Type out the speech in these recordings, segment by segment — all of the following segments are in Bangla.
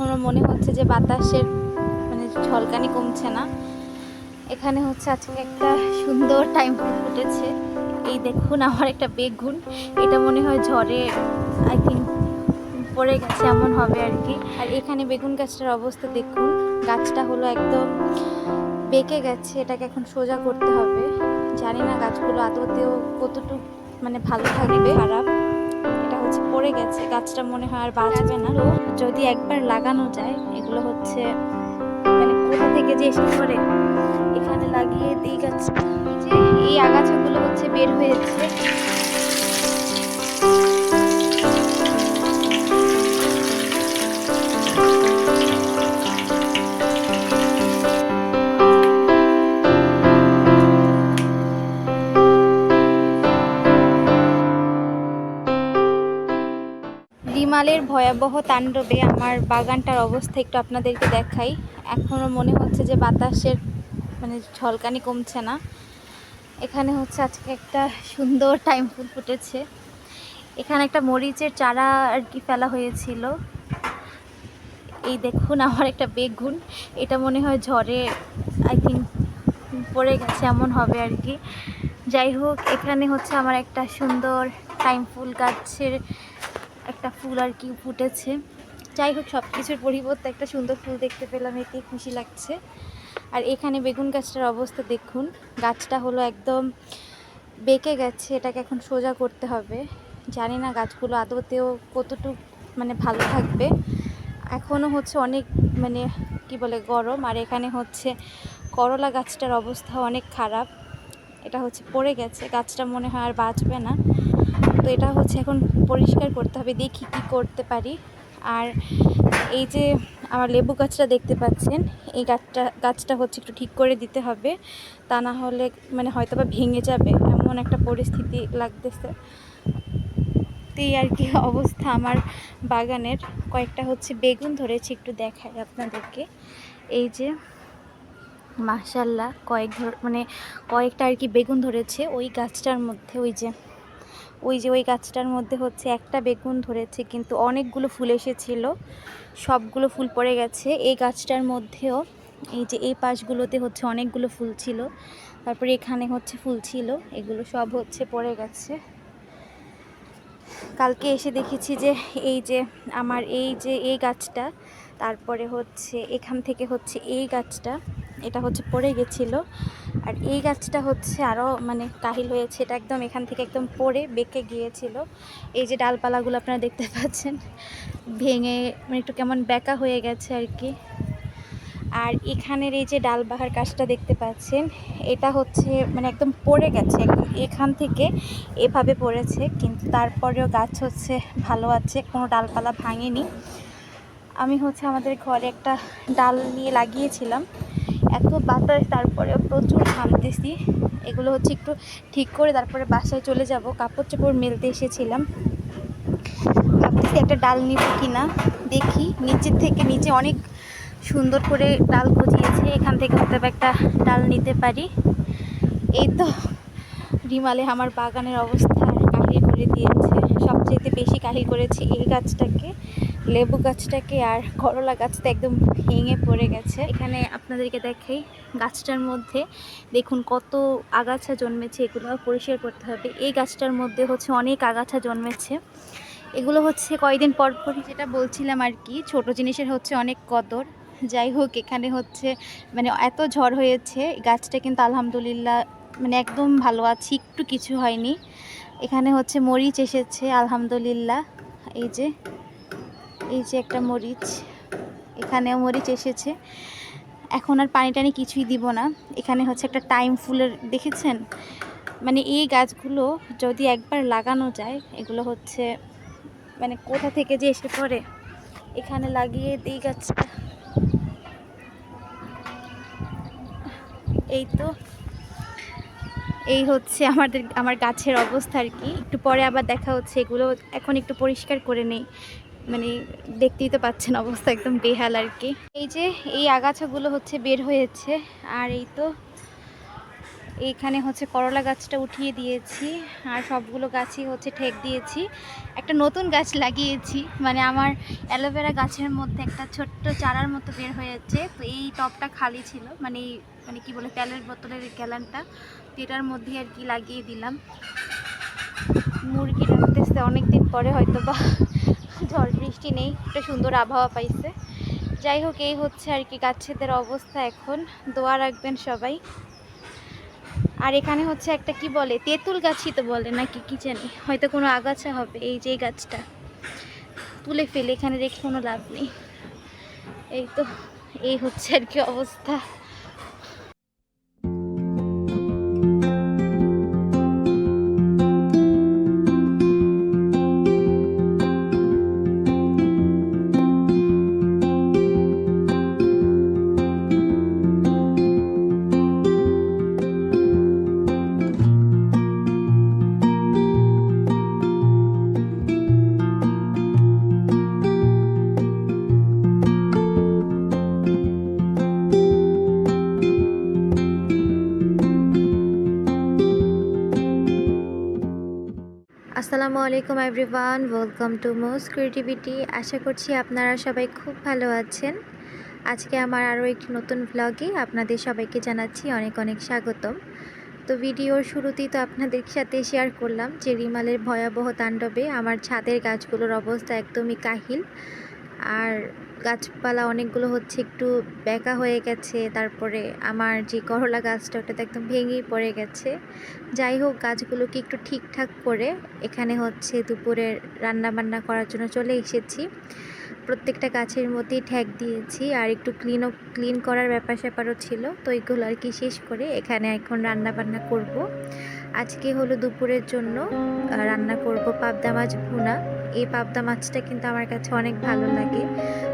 এখনো মনে হচ্ছে যে বাতাসের মানে ঝলকানি কমছে না। এখানে হচ্ছে আজকে একটা সুন্দর টাইম ফুটেছে। এই দেখুন আমার একটা বেগুন, এটা মনে হয় ঝড়ে আই থিঙ্ক পড়ে গেছে, এমন হবে আর কি। আর এখানে বেগুন গাছটার অবস্থা দেখুন, গাছটা হলো একদম বেঁকে গেছে, এটাকে এখন সোজা করতে হবে। জানি না গাছগুলো আদতেও কতটুকু মানে ভালো থাকবে, খারাপ। এটা হচ্ছে পড়ে গেছে, গাছটা মনে হয় আর বাঁচবে না। যদি একবার লাগানো যায়, এগুলো হচ্ছে মানে কোথা থেকে যে এসে পড়ে, এখানে লাগিয়ে দিই গাছটা। যে এই আগাছাগুলো হচ্ছে বের হয়েছে। রিমালের ভয়াবহ তাণ্ডবে আমার বাগানটার অবস্থা একটু আপনাদেরকে দেখাই। এখনও মনে হচ্ছে যে বাতাসের মানে ঝলকানি কমছে না। এখানে হচ্ছে আজকে একটা সুন্দর টাইম ফুল ফুটেছে। এখানে একটা মরিচের চারা আর কি ফেলা হয়েছিল। এই দেখুন আমার একটা বেগুন, এটা মনে হয় ঝড়ে আই থিঙ্ক পড়ে গেছে, এমন হবে আর কি। যাই হোক, এখানে হচ্ছে আমার একটা সুন্দর টাইম ফুল গাছের একটা ফুল আর কি ফুটেছে। যাই হোক, সব কিছুর পরিবর্তে একটা সুন্দর ফুল দেখতে পেলাম, এতে খুশি লাগছে। আর এখানে বেগুন গাছটার অবস্থা দেখুন, গাছটা হলো একদম বেঁকে গেছে, এটাকে এখন সোজা করতে হবে। জানি না গাছগুলো আদতেও কতটুকু মানে ভালো থাকবে। এখনও হচ্ছে অনেক মানে কি বলে গরম। আর এখানে হচ্ছে করলা গাছটার অবস্থা অনেক খারাপ, এটা হচ্ছে পড়ে গেছে, গাছটা মনে হয় আর বাঁচবে না। তো এটা হচ্ছে এখন পরিষ্কার করতে হবে, দেখি কি করতে পারি। আর এই যে আমার লেবু গাছটা দেখতে পাচ্ছেন, এই গাছটা হচ্ছে একটু ঠিক করে দিতে হবে, তা না হলে মানে হয়তো বা ভেঙে যাবে, এমন একটা পরিস্থিতি লাগতেছে। তো এই আর কি অবস্থা আমার বাগানের। কয়েকটা হচ্ছে বেগুন ধরেছে, একটু দেখাই আপনাদেরকে। এই যে মাশাআল্লাহ মানে কয়েকটা আর কি বেগুন ধরেছে ওই গাছটার মধ্যে। ওই গাছটার মধ্যে হচ্ছে একটা বেগুন ধরেছে, কিন্তু অনেকগুলো ফুল এসেছিল, সবগুলো ফুল পড়ে গেছে। এই গাছটার মধ্যেও এই যে এই পাশগুলোতে হচ্ছে অনেকগুলো ফুল ছিল, তারপরে এখানে হচ্ছে ফুল ছিল, এগুলো সব হচ্ছে পড়ে গেছে। কালকে এসে দেখেছি যে এই যে আমার এই গাছটা, তারপরে হচ্ছে এখান থেকে হচ্ছে এই গাছটা, এটা হচ্ছে পড়ে গেছিলো। আর এই গাছটা হচ্ছে আরও মানে কাহিল হয়েছে, এটা একদম এখান থেকে একদম পড়ে বেঁকে গিয়েছিল। এই যে ডালপালাগুলো আপনারা দেখতে পাচ্ছেন ভেঙে মানে একটু কেমন বেঁকা হয়ে গেছে আর কি। আর এখানের এই যে ডালবাহার গাছটা দেখতে পাচ্ছেন, এটা হচ্ছে মানে একদম পড়ে গেছে, একদম এখান থেকে এভাবে পড়েছে, কিন্তু তারপরেও গাছ হচ্ছে ভালো আছে, কোনো ডালপালা ভাঙেনি। আমি হচ্ছে আমাদের ঘরে একটা ডাল নিয়ে লাগিয়েছিলাম, এত বাতাস, তারপরেও প্রচুর ঘামতেছি। এগুলো হচ্ছে একটু ঠিক করে তারপরে বাসায় চলে যাব, কাপড় চোপড় মেলতে এসেছিলাম। ভাবতেছি একটা ডাল নিব কিনা, দেখি। নিচে অনেক সুন্দর করে ডাল গজিয়েছে, এখান থেকে হয়তো একটা ডাল নিতে পারি। এই তো রিমালে আমার বাগানের অবস্থা কাহিল করে দিয়েছে। সবচেয়ে বেশি কাহিল করেছি এই গাছটাকে, লেবু গাছটাকে, আর করলা গাছটা একদম ভেঙে পড়ে গেছে। এখানে আপনাদেরকে দেখাই, গাছটার মধ্যে দেখুন কত আগাছা জন্মেছে, এগুলো পরিষ্কার করতে হবে। এই গাছটার মধ্যে হচ্ছে অনেক আগাছা জন্মেছে, এগুলো হচ্ছে কয়েকদিন পর পরই, যেটা বলছিলাম আর কি, ছোট জিনিসের হচ্ছে অনেক কদর। যাই হোক, এখানে হচ্ছে মানে এত ঝড় হয়েছে, গাছটা কিন্তু আলহামদুলিল্লাহ মানে একদম ভালো আছে, একটু কিছু হয়নি। এখানে হচ্ছে মরিচ এসেছে আলহামদুলিল্লাহ, এই যে একটা মরিচ, এখানেও মরিচ এসেছে। এখন আর পানি টানি কিছুই দিব না। এখানে হচ্ছে একটা টাইম ফুলের, দেখেছেন মানে এই গাছগুলো যদি একবার লাগানো যায়, এগুলো হচ্ছে মানে কোথা থেকে যে এসে পড়ে, এখানে লাগিয়ে দিই গাছটা। এই তো এই হচ্ছে আমার গাছের অবস্থা আর কি। একটু পরে আবার দেখা হচ্ছে, এগুলো এখন একটু পরিষ্কার করে নেই, মানে দেখতেই তো পাচ্ছেন অবস্থা একদম বেহাল আর কি। এই যে এই আগাছাগুলো হচ্ছে বের হয়েছে, আর এই তো এইখানে হচ্ছে করলা গাছটা উঠিয়ে দিয়েছি, আর সবগুলো গাছই হচ্ছে ঠেক দিয়েছি। একটা নতুন গাছ লাগিয়েছি, মানে আমার অ্যালোভেরা গাছের মধ্যে একটা ছোট্ট চারার মতো বের হয়েছে। তো এই টবটা খালি ছিল, মানে মানে কি বলে তেলের বোতলের গ্যালানটা, তো এটার মধ্যে আর কি লাগিয়ে দিলাম। মুরগি রাখতেছে অনেকদিন পরে, হয়তো বা ঝড় বৃষ্টি নেই, একটা সুন্দর আবহাওয়া পাইছে। যাই হোক, এই হচ্ছে আর কি গাছেদের অবস্থা এখন। দোয়া রাখবেন সবাই। আর এখানে হচ্ছে একটা কি বলে তেঁতুল গাছই তো বলে নাকি কি জানি, হয়তো কোনো আগাছা হবে। এই যে গাছটা তুলে ফেলে, এখানে রেখে কোনো লাভ নেই। এই তো, এই হচ্ছে আর কি অবস্থা। আসসালামু আলাইকুম এভরিওয়ান, ওয়েলকাম টু মোস ক্রিয়েটিভিটি। আশা করছি আপনারা সবাই খুব ভালো আছেন। আজকে আমার আরও একটি নতুন ভ্লগে আপনাদের সবাইকে জানাচ্ছি অনেক অনেক স্বাগতম। তো ভিডিওর শুরুতেই তো আপনাদের সাথে শেয়ার করলাম যে রিমালের ভয়াবহ তাণ্ডবে আমার ছাদের গাছগুলোর অবস্থা একদমই কাহিল। আর গাছপালা অনেকগুলো হচ্ছে একটু বেঁকা হয়ে গেছে, তারপরে আমার যে করলা গাছটা ওটাতে একদম ভেঙেই পড়ে গেছে। যাই হোক, গাছগুলোকে একটু ঠিকঠাক করে এখানে হচ্ছে দুপুরে রান্না করার জন্য চলে এসেছি। প্রত্যেকটা গাছের মধ্যেই ঠ্যাক দিয়েছি, আর একটু ক্লিন করার ব্যাপার স্যাপারও ছিল। তো এইগুলো আর কি শেষ করে এখানে এখন রান্না করব। আজকে হলো দুপুরের জন্য রান্না করব পাবদা মাছ ভুনা। এই পাবদা মাছটা কিন্তু আমার কাছে অনেক ভালো লাগে,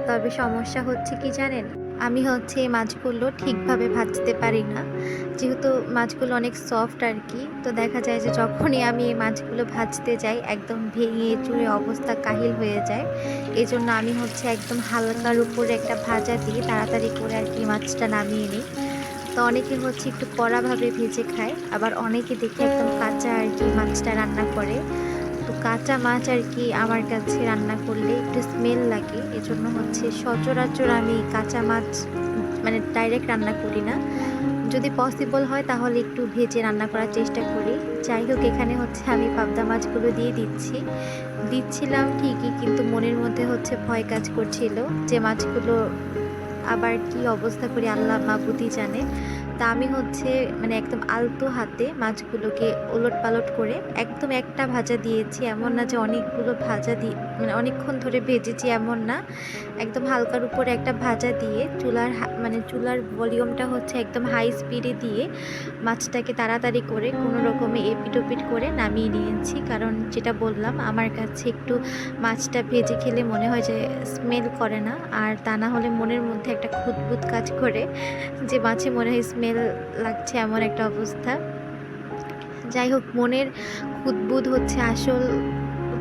তবে সমস্যা হচ্ছে কি জানেন, আমি হচ্ছে এই মাছগুলো ঠিকভাবে ভাজতে পারি না, যেহেতু মাছগুলো অনেক সফট আর কি। তো দেখা যায় যে যখনই আমি এই মাছগুলো ভাজতে যাই একদম ভেঙে চুরে অবস্থা কাহিল হয়ে যায়। এই জন্য আমি হচ্ছে একদম হালকার উপরে একটা ভাজা দিয়ে তাড়াতাড়ি করে আর কি মাছটা নামিয়ে নিই। তো অনেকে হচ্ছে একটু কড়াভাবে ভেজে খায়, আবার অনেকে দেখে একদম কাঁচা আর কি মাছটা রান্না করে। তো কাঁচা মাছ আর কি আমার কাছে রান্না করলে একটু স্মেল লাগে, এজন্য হচ্ছে সচরাচর আমি কাঁচা মাছ মানে ডাইরেক্ট রান্না করি না। যদি পসিবল হয় তাহলে একটু ভেজে রান্না করার চেষ্টা করি। যাই হোক, এখানে হচ্ছে আমি পাবদা মাছগুলো দিয়ে দিচ্ছিলাম ঠিকই, কিন্তু মনের মধ্যে হচ্ছে ভয় কাজ করছিল যে মাছগুলো আবার কি অবস্থা করি আল্লাহ মাবুদি জানে। তা আমি হচ্ছে মানে একদম আলতো হাতে মাছগুলোকে ওলট পালট করে একদম একটা ভাজা দিয়েছি, এমন না যে অনেকগুলো ভাজা দিয়ে মানে অনেকক্ষণ ধরে ভেজেছি, এমন না। একদম হালকার উপরে একটা ভাজা দিয়ে চুলার ভলিউমটা হচ্ছে একদম হাই স্পিডে দিয়ে মাছটাকে তাড়াতাড়ি করে কোনো রকমে এপিট ওপিট করে নামিয়ে নিয়েছি। কারণ যেটা বললাম, আমার কাছে একটু মাছটা ভেজে খেলে মনে হয় যে স্মেল করে না, আর তা না হলে মনের মধ্যে একটা খুঁতবুত কাজ করে যে মাছে মনে হয় স্মেল লাগছে, এমন একটা অবস্থা। যাই হোক, মনের খুঁতবুত হচ্ছে আসল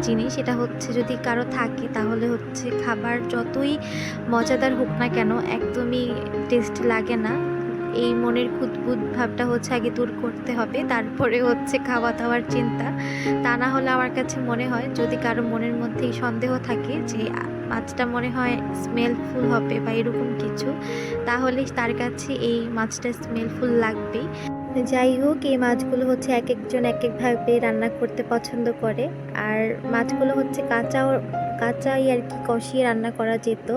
জিনিস। এটা হচ্ছে যদি কারো থাকে তাহলে হচ্ছে খাবার যতই মজাদার হোক না কেন একদমই টেস্ট লাগে না। এই মনের খুঁতবুত ভাবটা হচ্ছে আগে দূর করতে হবে, তারপরে হচ্ছে খাওয়া দাওয়ার চিন্তা। তা না হলে আমার কাছে মনে হয় যদি কারো মনের মধ্যে সন্দেহ থাকে যে মাছটা মনে হয় স্মেলফুল হবে বা এরকম কিছু, তাহলে তার কাছে এই মাছটা স্মেলফুল লাগবেই। যাই হোক, এই মাছগুলো হচ্ছে এক একজন এক একভাবে রান্না করতে পছন্দ করে। আর মাছগুলো হচ্ছে কাঁচাই আর কি কষিয়ে রান্না করা যেত,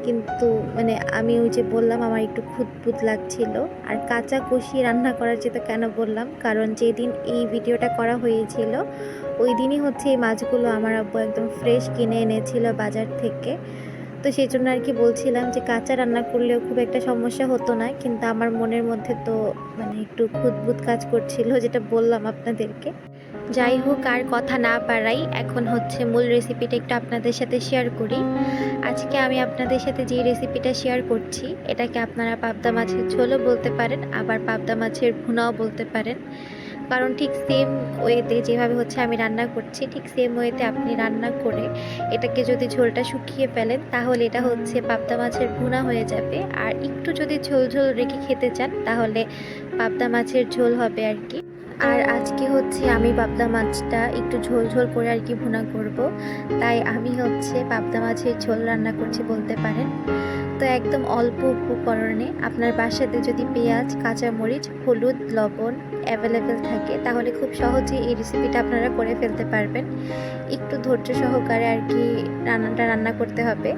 কিন্তু মানে আমি ওই যে বললাম আমার একটু খুঁতখুত লাগছিল। আর কাঁচা কষিয়ে রান্না করা যেত কেন বললাম, কারণ যেদিন এই ভিডিওটা করা হয়েছিল ওই দিনই হচ্ছে এই মাছগুলো আমার আব্বু একদম ফ্রেশ কিনে এনেছিল বাজার থেকে। তো সেই জন্য আর কি বলছিলাম যে কাঁচা রান্না করলেও খুব একটা সমস্যা হতো না, কিন্তু আমার মনের মধ্যে তো মানে একটু খুঁতখুত কাজ করছিল, যেটা বললাম আপনাদেরকে। যাই হোক, আর কথা না বাড়াই, এখন হচ্ছে মূল রেসিপিটা একটু আপনাদের সাথে শেয়ার করি। আজকে আমি আপনাদের সাথে যে রেসিপিটা শেয়ার করছি এটাকে আপনারা পাবদা মাছের ঝোলও বলতে পারেন, আবার পাবদা মাছের ভুনাও বলতে পারেন। কারণ ঠিক সেম ওয়েতে যেভাবে হচ্ছে আমি রান্না করছি, ঠিক সেম ওয়েতে আপনি রান্না করে এটাকে যদি ঝোলটা শুকিয়ে ফেলেন, তাহলে এটা হচ্ছে পাবদা মাছের ভুনা হয়ে যাবে। আর একটু যদি ঝোল ঝোল রেখে খেতে চান, তাহলে পাবদা মাছের ঝোল হবে আর কি। আর আজকে হচ্ছে আমি পাবদা মাছটা একটু ঝোল ঝোল করে আর কি ভুনা করব, তাই আমি হচ্ছে পাবদা মাছের ঝোল রান্না করছি বলতে পারেন। তো একদম অল্প উপকরণে আপনার বাসাতে যদি পেঁয়াজ, কাঁচামরিচ, হলুদ, লবণ অ্যাভেলেবেল থাকে, তাহলে খুব সহজেই এই রেসিপিটা আপনারা করে ফেলতে পারবেন। একটু ধৈর্য সহকারে আর কি রান্নাটা রান্না করতে হবে।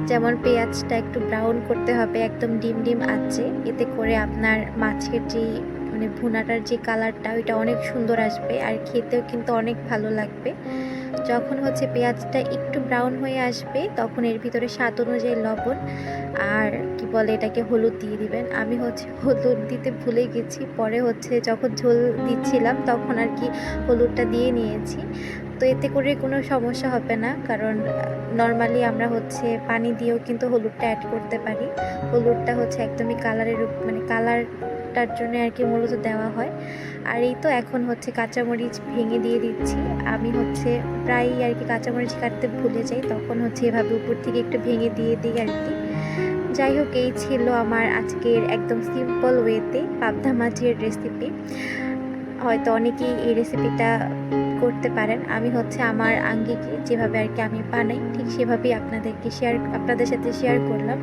যেমন পেঁয়াজটা একটু ব্রাউন করতে হবে একদম ডিম ডিম আঁচে, এতে করে আপনার মাছের যে মানে ভুনাটার যে কালারটা ওইটা অনেক সুন্দর আসবে, আর খেতেও কিন্তু অনেক ভালো লাগবে। যখন হচ্ছে পেঁয়াজটা একটু ব্রাউন হয়ে আসবে, তখন এর ভিতরে স্বাদ অনুযায়ী লবণ আর কি বলে এটাকে হলুদ দিয়ে দিবেন। আমি হচ্ছে হলুদ দিতে ভুলে গেছি, পরে হচ্ছে যখন ঝোল দিচ্ছিলাম তখন আর কি হলুদটা দিয়ে নিয়েছি। তো এতে করে কোনো সমস্যা হবে না, কারণ নর্মালি আমরা হচ্ছে পানি দিয়েও কিন্তু হলুদটা অ্যাড করতে পারি। হলুদটা হচ্ছে একদমই কালারের মানে কালারটার জন্য আর কি মূলত দেওয়া হয়। আর এই তো এখন হচ্ছে কাঁচামরিচ ভেঙে দিয়ে দিচ্ছি। আমি হচ্ছে প্রায়ই আর কি কাঁচামরিচ কাটতে ভুলে যাই, তখন হচ্ছে এভাবে উপর থেকে একটু ভেঙে দিয়ে দিই আর কি। যাই হোক, এই ছিল আমার আজকের একদম সিম্পল ওয়েতে পাবদা মাছের রেসিপি। হয়তো অনেকেই এই রেসিপিটা করতে পারেন। আমি হচ্ছে আমার আঙ্গিকে যেভাবে আর কি আমি বানাই, ঠিক সেভাবেই আপনাদের সাথে শেয়ার করলাম।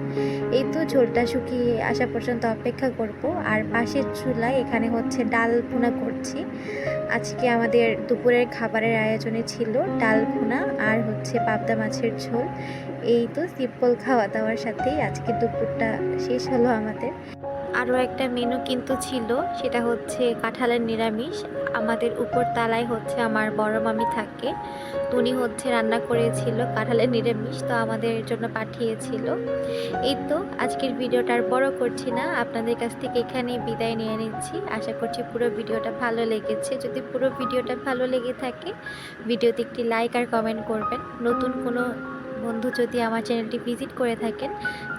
এই তো ঝোলটা শুকিয়ে আসা পর্যন্ত অপেক্ষা করব। আর পাশের চুলায় এখানে হচ্ছে ডাল ভুনা করছি। আজকে আমাদের দুপুরের খাবারের আয়োজনে ছিল ডাল ভুনা আর হচ্ছে পাবদা মাছের ঝোল। এই তো সিম্পল খাওয়া দাওয়ার সাথেই আজকে দুপুরটা শেষ হলো আমাদের। আরও একটা মেনু কিন্তু ছিল, সেটা হচ্ছে কাঁঠালের নিরামিষ। আমাদের উপর তালায় হচ্ছে আমার বড় মামি থাকে, উনি হচ্ছে রান্না করেছিল কাঁঠালের নিরামিষ, তো আমাদের জন্য পাঠিয়েছিল। এই তো আজকের ভিডিওটা আর বড় করছি না, আপনাদের কাছ থেকে এখানেই বিদায় নিয়ে নিচ্ছি। আশা করছি পুরো ভিডিওটা ভালো লেগেছে। যদি পুরো ভিডিওটা ভালো লেগে থাকে, ভিডিওতে একটি লাইক আর কমেন্ট করবেন। নতুন কোনো বন্ধু যদি আমার চ্যানেলটি ভিজিট করে থাকেন,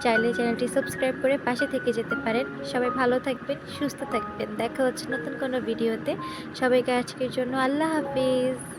চাইলে চ্যানেলটি সাবস্ক্রাইব করে পাশে থেকে যেতে পারেন। সবাই ভালো থাকবেন, সুস্থ থাকবেন। দেখা হচ্ছে নতুন কোনো ভিডিওতে। সবাইকে আজকের জন্য আল্লাহ হাফিজ।